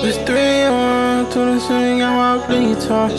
It's 3 a.m. to the city, got my blinky talk.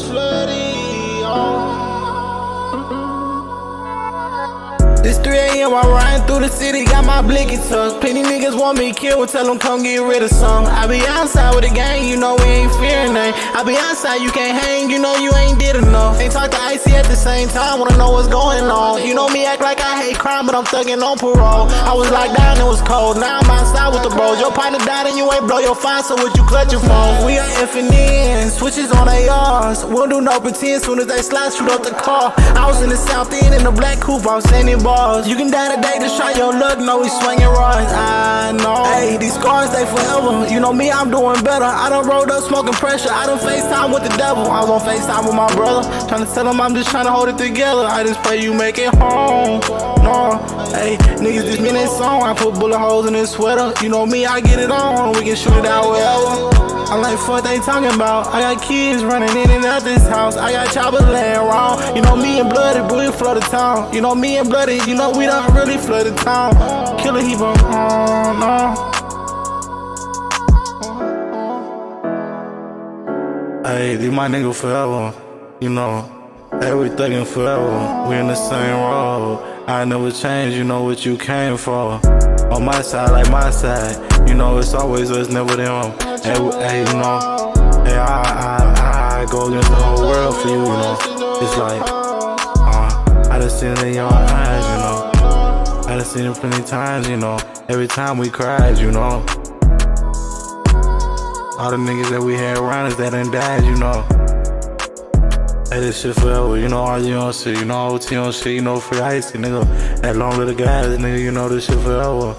It's 3 a.m. I riding through the city, got my blicky tucked. Plenty niggas want me killed, tell them come get rid of some. I be outside with the gang, you know we ain't fearing nothing. I be outside, you can't hang, you know you ain't did enough. Ain't talk to Icy at the same time, wanna know what's going on. You know me act like I hate crime, but I'm thugging on parole. I was locked down, it was cold, now I'm outside with the bros. Your partner died and you ain't blow your fine, so would you clutch your phone? We are effing in, switches on ARs. Won't do no pretend, soon as they slide, shoot up the car. I was in the south end in the black coupe, I was sending balls. You can die today to try your luck, know we swinging rods. I know, hey, these scars they forever. You know me, I'm doing better. I done rolled up smoking pressure. I done FaceTime with the devil. I was on FaceTime with my brother, trying to tell him I'm just trying to hold it together. I just pray you make it home. No, hey, niggas just mean that song. I put bullet holes in his sweater. You know me, I get it on. We can shoot it out wherever. I'm like, fuck they talking about. I got kids running in and out this house. I got choppers laying around. You know me and Bloody, we flood the town. You know me and Bloody, you know we done really flood the town. Killer heap of, no. Hey, these my nigga forever, you know. Hey, we thuggin' forever. We in the same road. I never change, you know what you came for. On my side, like my side. You know it's always us, never them. Hey, you know. Hey, I go against the whole world for you, you know. It's like, I done seen it in your eyes, you know. I done seen it plenty times, you know. Every time we cried, you know. All the niggas that we had around us that done died, you know. Hey, this shit forever, you know, RGM shit, you know, OT on shit, you know, free icy, nigga. That long little guy, nigga, you know, this shit forever.